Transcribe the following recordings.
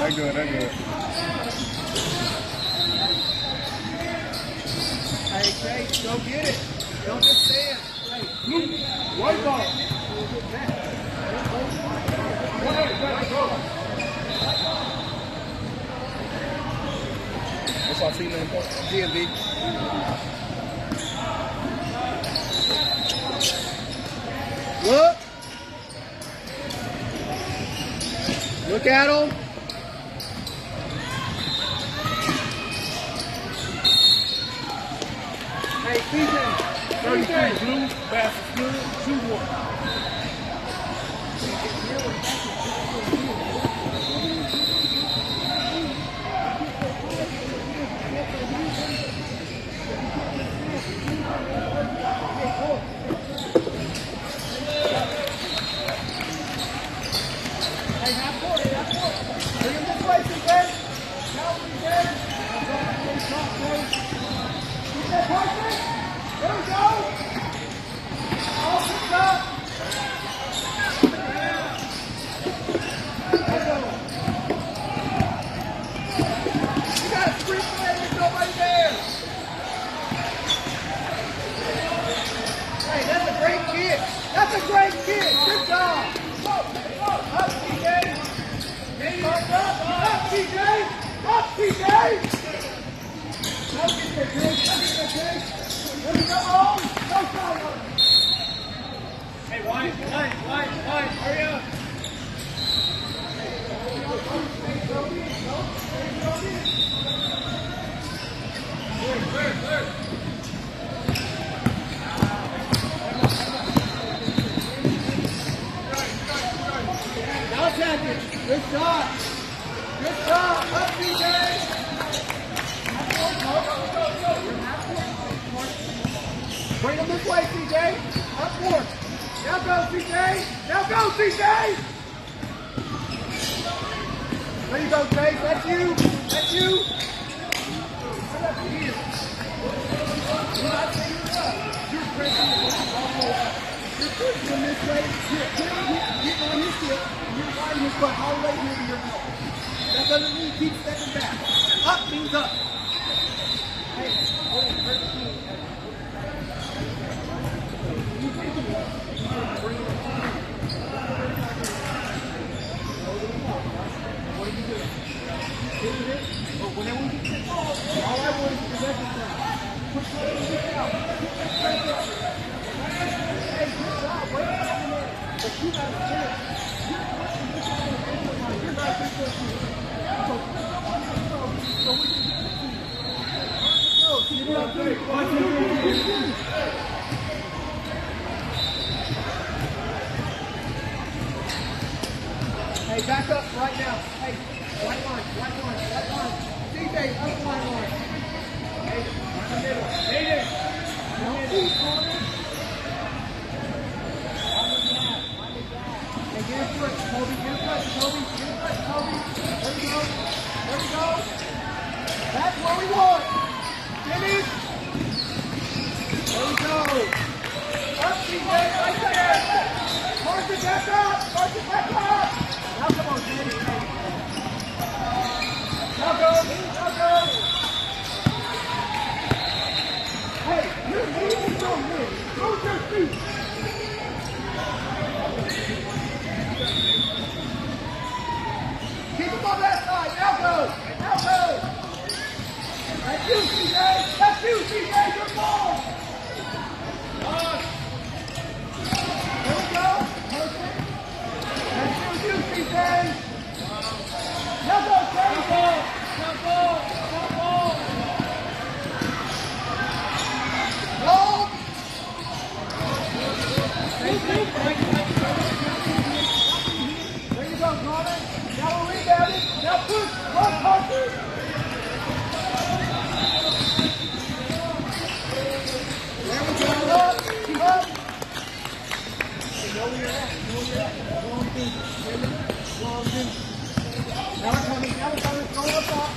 They're good, they're good. Hey, Chase, go get it. Don't just stand. Hey, white ball. What's our team name? G.m.B. Look. Look at him. Hey, TJ. 32, blue, fastest good, 2-1. That's a great kick. Good job. Up, TJ. Up, TJ. Up, TJ. Go get there, Jake. Let me go home. Go forward. Hey, White, hurry up. Clear. Good shot. Up, TJ. Bring him this way, TJ. Up forward. Now go, TJ. There you go, Chase. That's you. You're pressing him this way. Get on his hip. You're riding his butt all the way here to your elbow. That doesn't mean keep stepping back. Up means up. Hey, what are you doing? Hitting it? But whenever we get the ball, all I want is the exercise. Push it out. Hey, good job. Wait a minute. But you got a chance. Hey, back up right now. Hey, white line. DJ, up line. Hey, right in the middle. Don't keep corner. Hey, get in front, Toby. There we go. That's what we want. Finish. There we go. Up, TJ, right there. Mark it back up. Now come on, Danny. Now go. Hey, you're leaving from here. Go to your feet. Keep him on that side. Now go. That's you, CJ. Your ball. There we go. Perfect. That's you, CJ. Now go, Chase. Now ball. Go. There you go, Connor. Now we'll rebound it. Now push. Run, Parker. There we go. Up. Hey, know where you're at. Long thing. Now we're coming. Throw up top.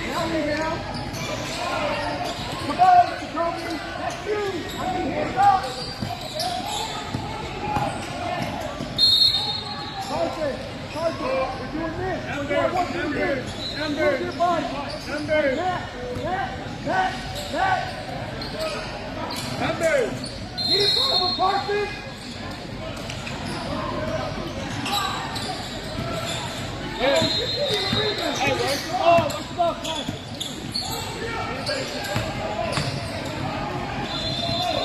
Now rebound. Come on, Jacoby. That's you. Hands up. I want you to do. Move your body. That. Get in front of him, Parsons. Hey, where's the ball? Where's the ball? Come on.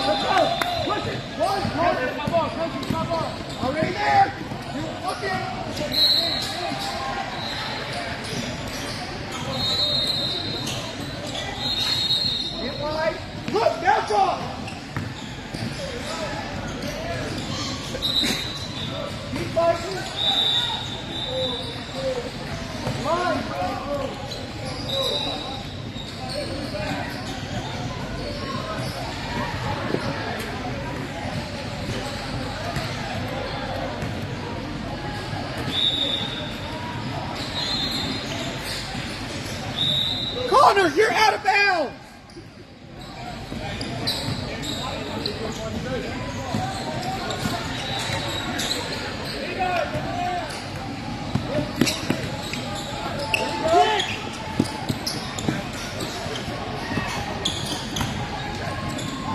Let's go. Push it. One. My ball. Coach, my ball. Already there. Look in. Get wide. Look, down ball. Keep fighting. Line. Connor, you're out of bounds.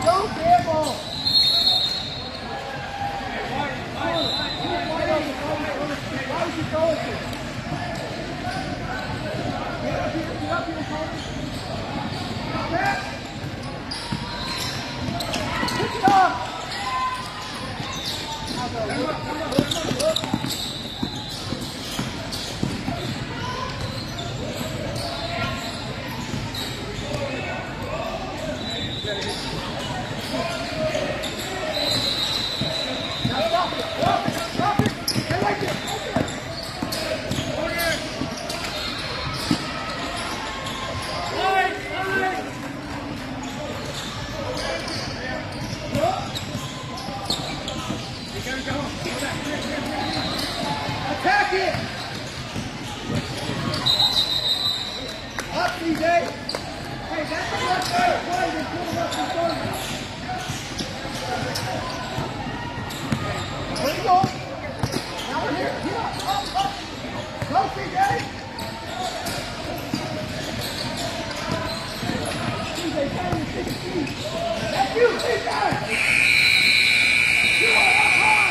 Go, Campbell. Why would you throw it to? Get up here, Connor. Pick it up. Stop it. Stay right there. Attack it! Up, CJ! Hey, that's the left side play. They pull it up in front of you. Where you go? Now we're here. Get up. Go, CJ! CJ, down your 16. That's you, CJ! You are up high!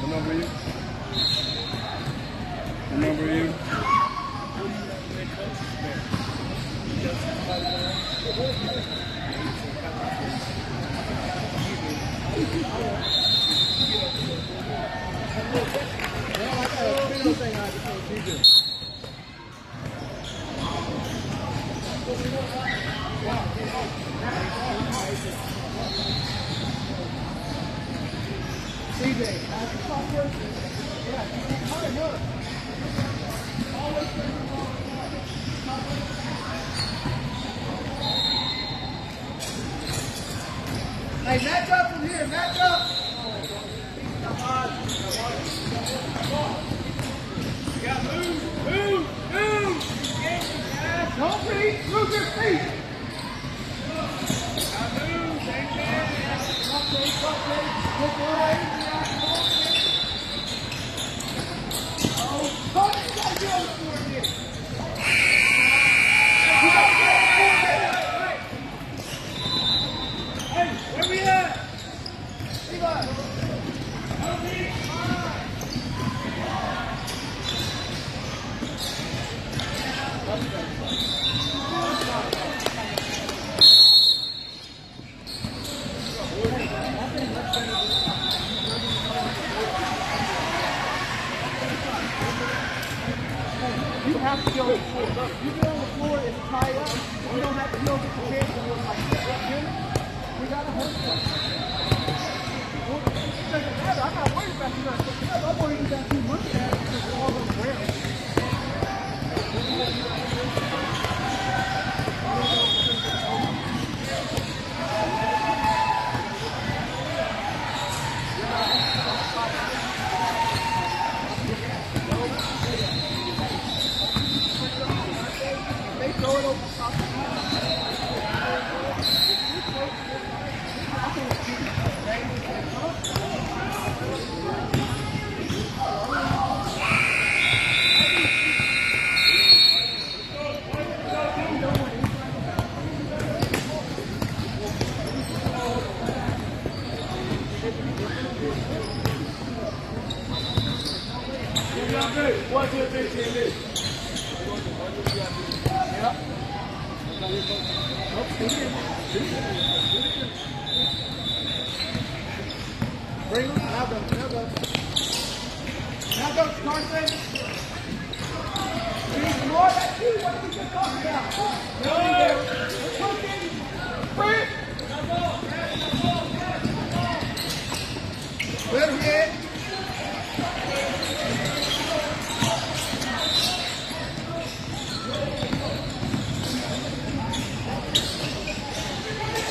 What number are you? What number are you? Hey, match up from here, match up. Don't reach, move your feet. Where we at? You have to go on the floor. You get on the floor, it's tied up. You don't get the chance to look like that. We got to hurt you. It doesn't matter. I'm not worried about you not picking up. I'm worried about you looking at it because we're all on the ground. good. 1, 2, 3, GmB. Yep. Nope, stay here. Bring him. Now go. Now go. Now go, Carson. Need more. That's you. What are we just talking about? No. We're cooking. Bring it. Good hit.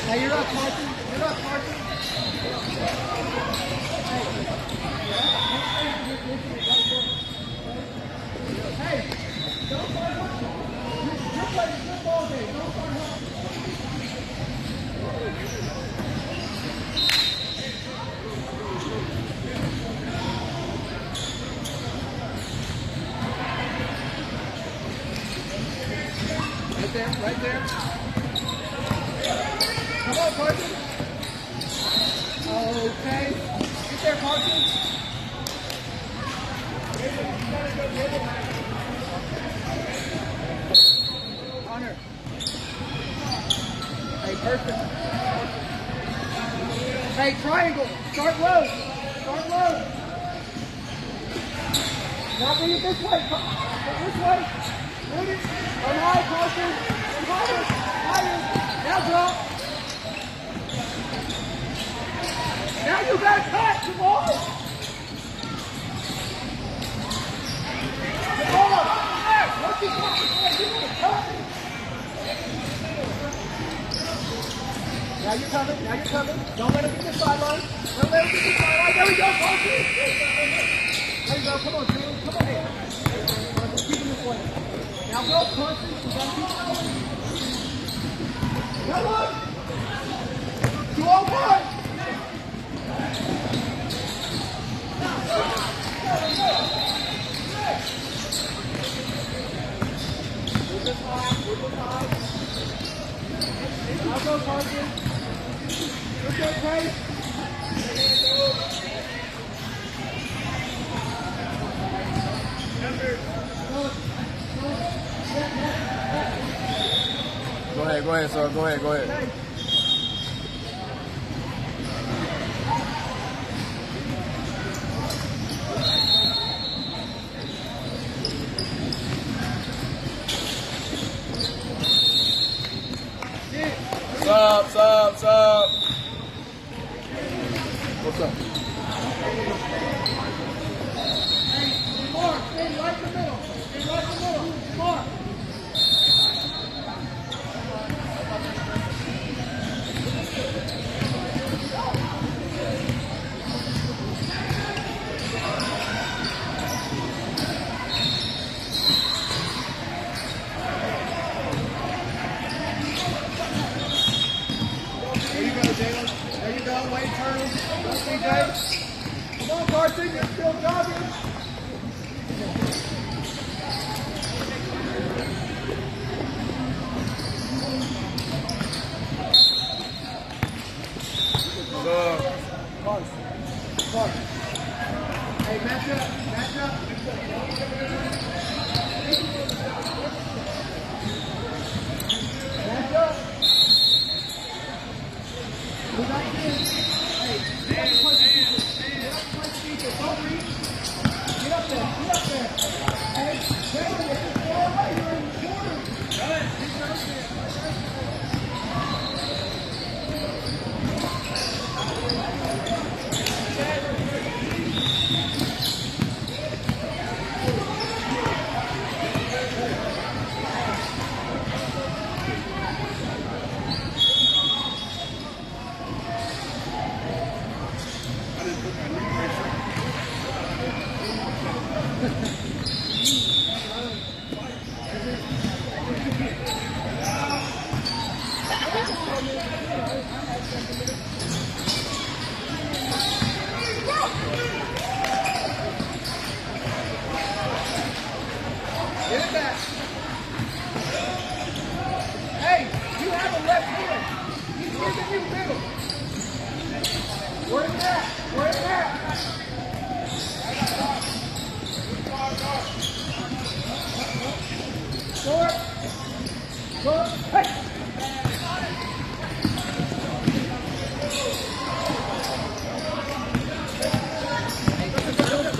Now you're up, Carson. You're up, Carson. Hey, don't start hustling. You're playing a good ball game. Don't start hustling. Right there, right there. Come on, Carson. Okay. Get there, Carson. Connor. Hey, perfect. Hey, triangle. Start low. Start low. Now bring it this way. This way. Move it. On high, Carson. Higher. Higher. Now drop. Now you got to cut. Come on. Come on. What's he talking about? You got to cut. Now you're coming. Now you're coming. Don't let him get the sideline. Don't let him get the sideline. There we go, Carson. There you go. Come on, Jalen. Come on in. Let's keep him this way. Now go, Carson. You got to keep going. Come on. 2 on 1. Move this high. Move this high. Now go, Carson. You're good, Grace. Go ahead, sir. Go ahead. Sup. What's up? Mark, stay right in the middle. Mark. There you go, Jalen. There you go. Wait, turn. Go, CJ. Come on, Carson. You're still jogging. Clark. Hey, match up. Match up. We got this. Hey, you got to punch the speaker. Don't reach. Get up there. Hey, Jalen, if it's far away, you're in the corner.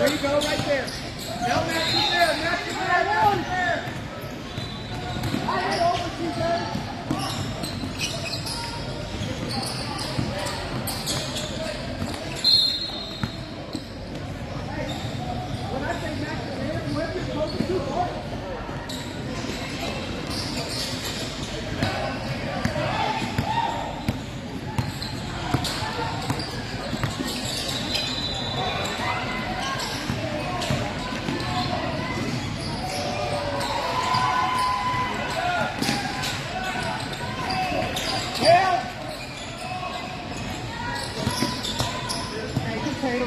There you go, right there. Now Max is there. Max is there. Max is there. I head over, TJ. When I say Max is there, whoever's closest to the ball.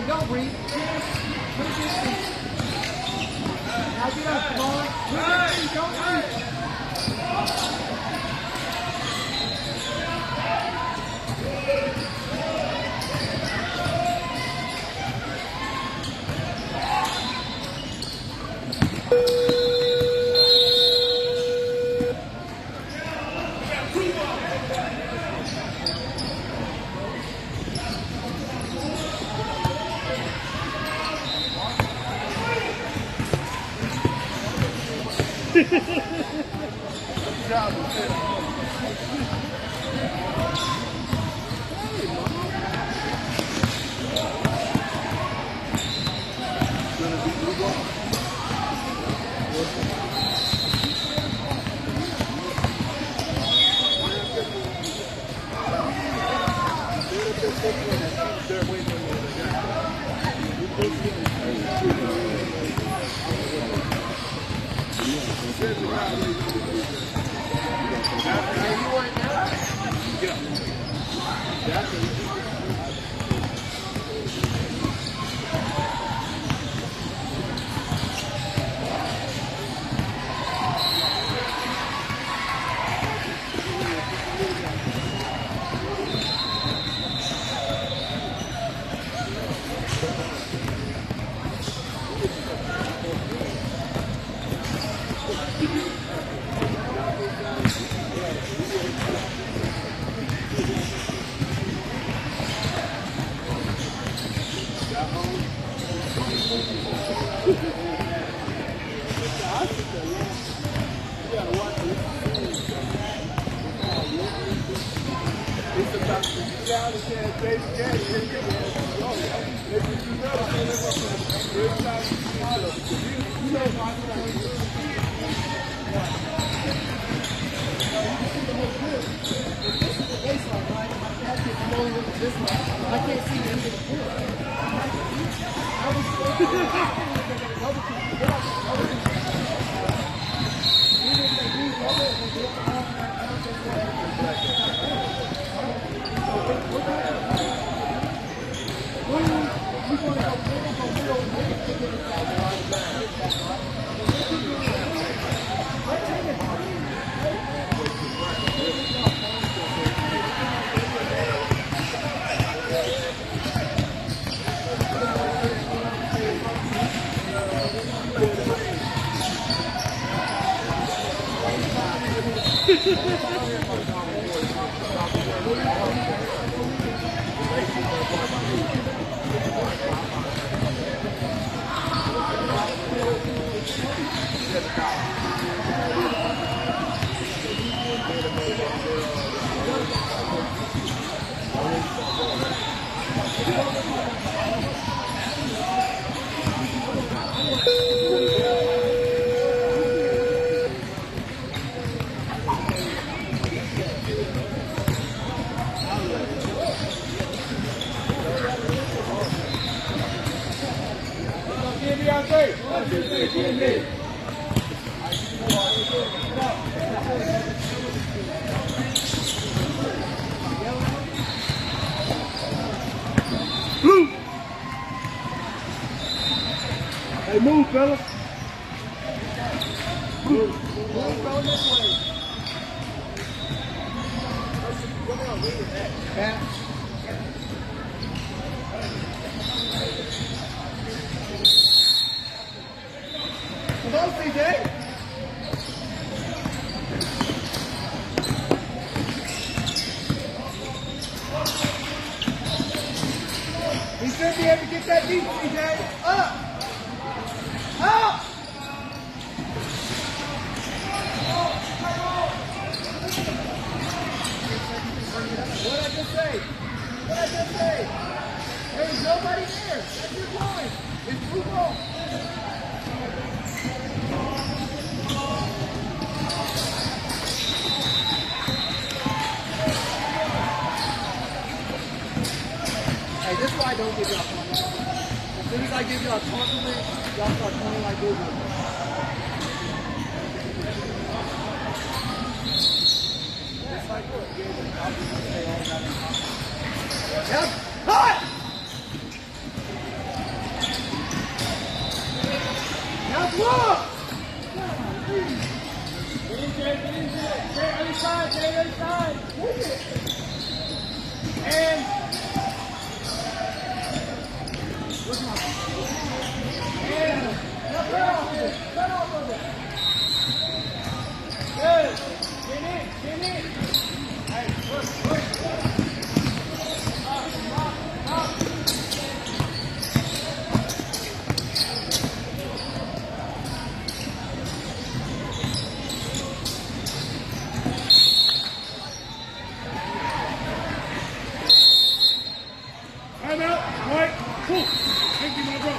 Don't breathe. Now get up, come on. Don't breathe. GmB. Blue. Hey, move, fellas. Move. Go this way. Back. Come on, CJ. He should be able to get that deep, CJ. Up. soon as I give you a compliment, y'all start playing like this. It's like what? Yep. Cut! Now look! Get in, Jay, get in, Jay. Jay, other side, Jay, other side. And good. Get in. Hey, work. Up. Time out. Right. Cool. Thank you, my bro.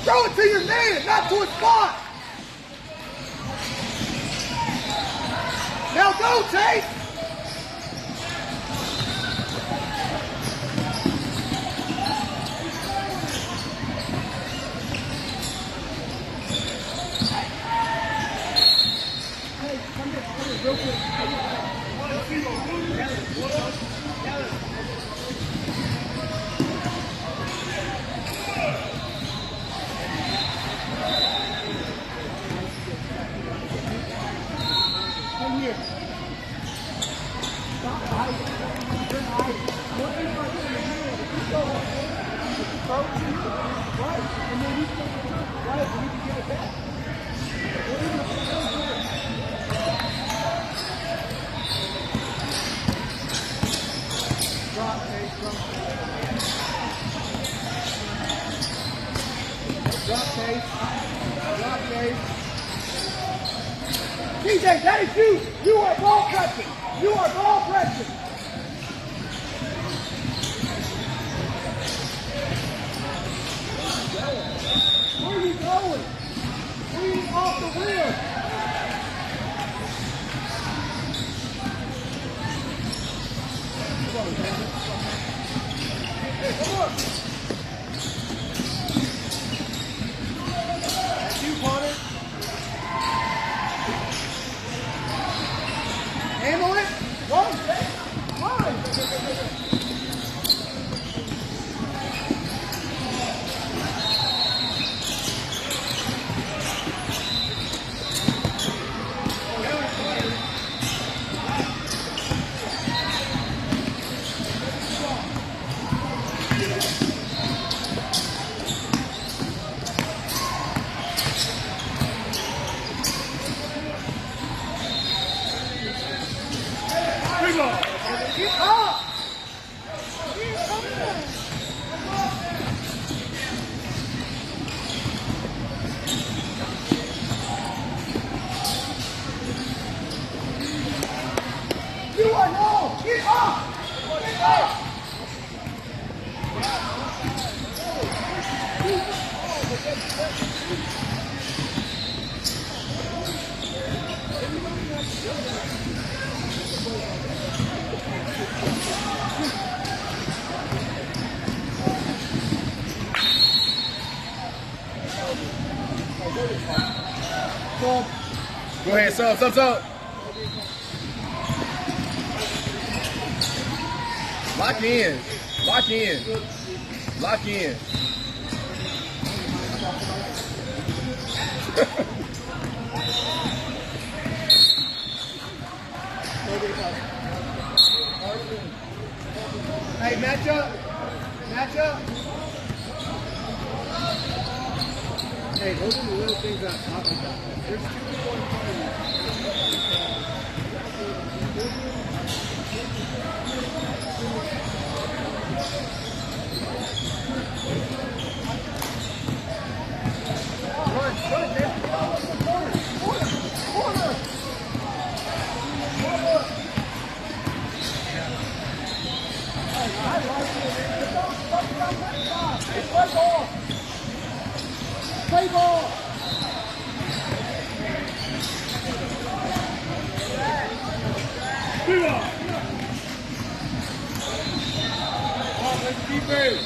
Throw it to your man, not to a spot. Now go, Tate. Hey, come here real quick. Come here. Stop hiding. You're hiding. What are you going to do? You go right, and then you go right, and you can get it back. What are you going to do? Drop, Tate, drop. Drop, Tate. Drop, Tate. DJ, that is you. You are ball pressing. You are ball pressing. Where are you going? Lean off the wheel. Come on, David. Hey, come on. That's you, Connor. Handle it. Run. Run. Go ahead, sub. Lock in. Hey, match up. Hey, those are the little things I'm talking about. There's 2 people in front of you. Run, man. Corner. Play ball. Let's keep it.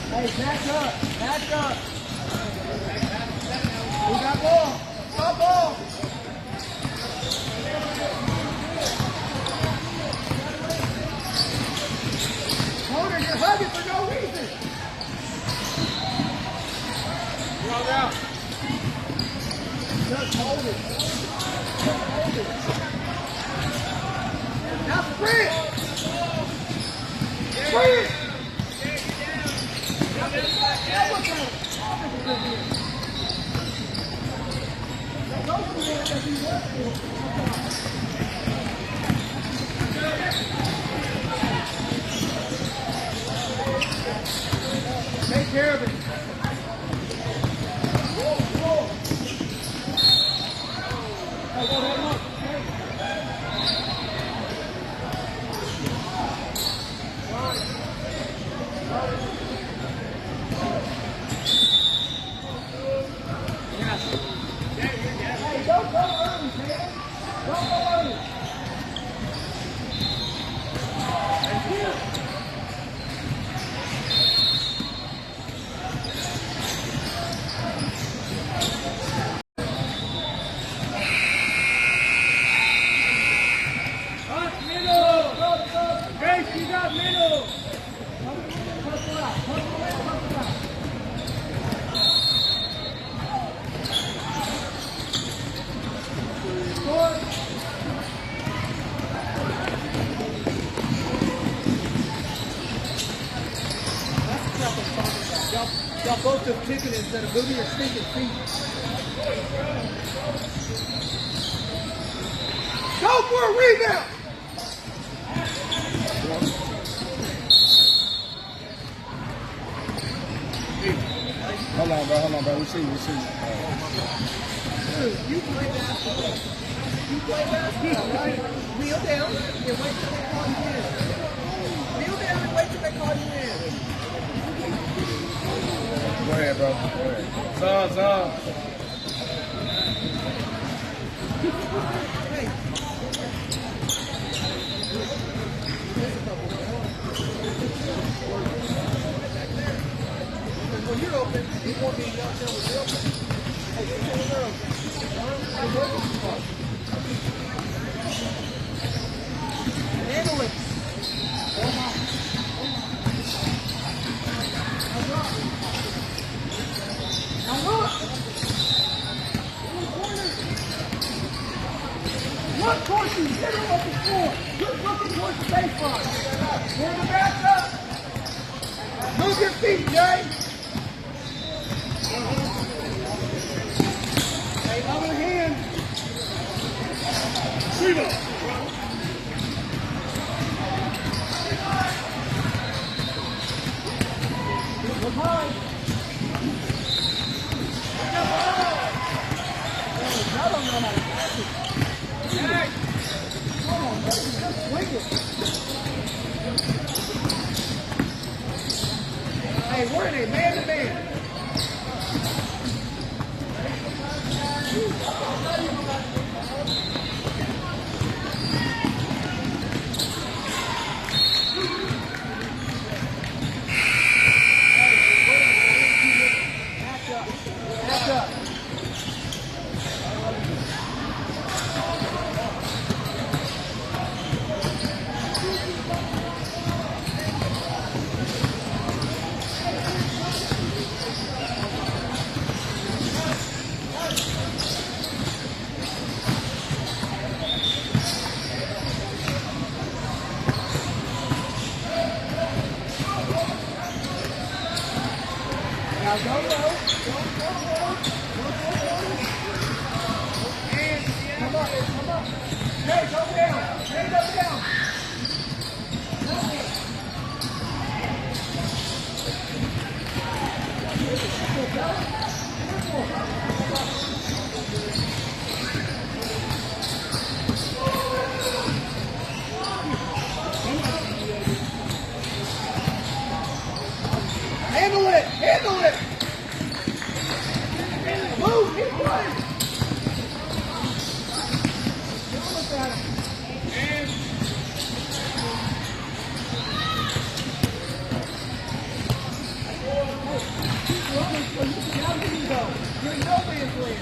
Hey, match up. We got ball. Corner, you're hugging for no reason. Run out. Just hold it. Now sprint. Take care of it. Don't go early, man. Don't go early. And here. Up middle. Grace, you got middle. Hustle out. Y'all both just kicking instead of moving your stinking feet. Go for a rebound! Hold on, bro. We see. Dude, you play basketball. Right? Kneel down and wait till they call you in. Kneel down and wait till they call you in. Go ahead, bro. Zone. Hey. When you're open, you want me to go out there with you open. Hey, you tell her open. Handle it. Now look. Look towards you. Get her off the floor. You're looking towards the baseline. We're the back up. Move your feet, Jay. Hey, other hand. Look high. I don't know how to catch it. Hey. Come on, baby. Just swing it. Hey, we're in a man-to-man. Back up. Now go low. And come up. Hey, go down. Hey, go down. Handle it! Move! Keep playing! Look at him. Keep running so you can how you go. You're in no man's land.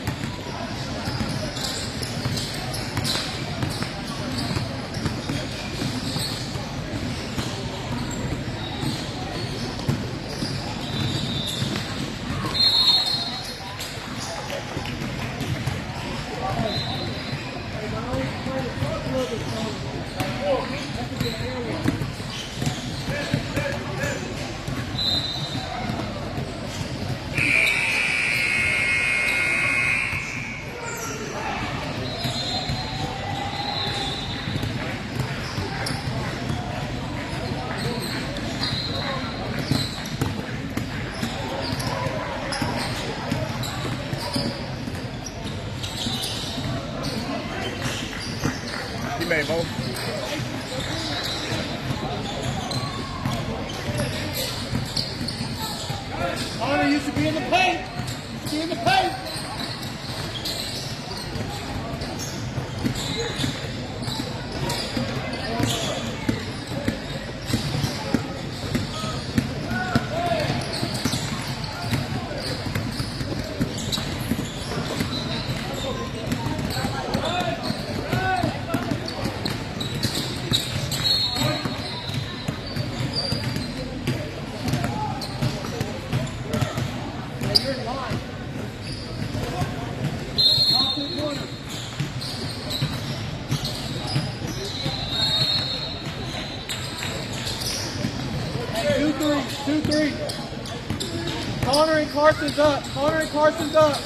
You made both. Connor used to be in the paint. You're in line. Top to the corner. Hey, 2-3. Connor and Carson's up.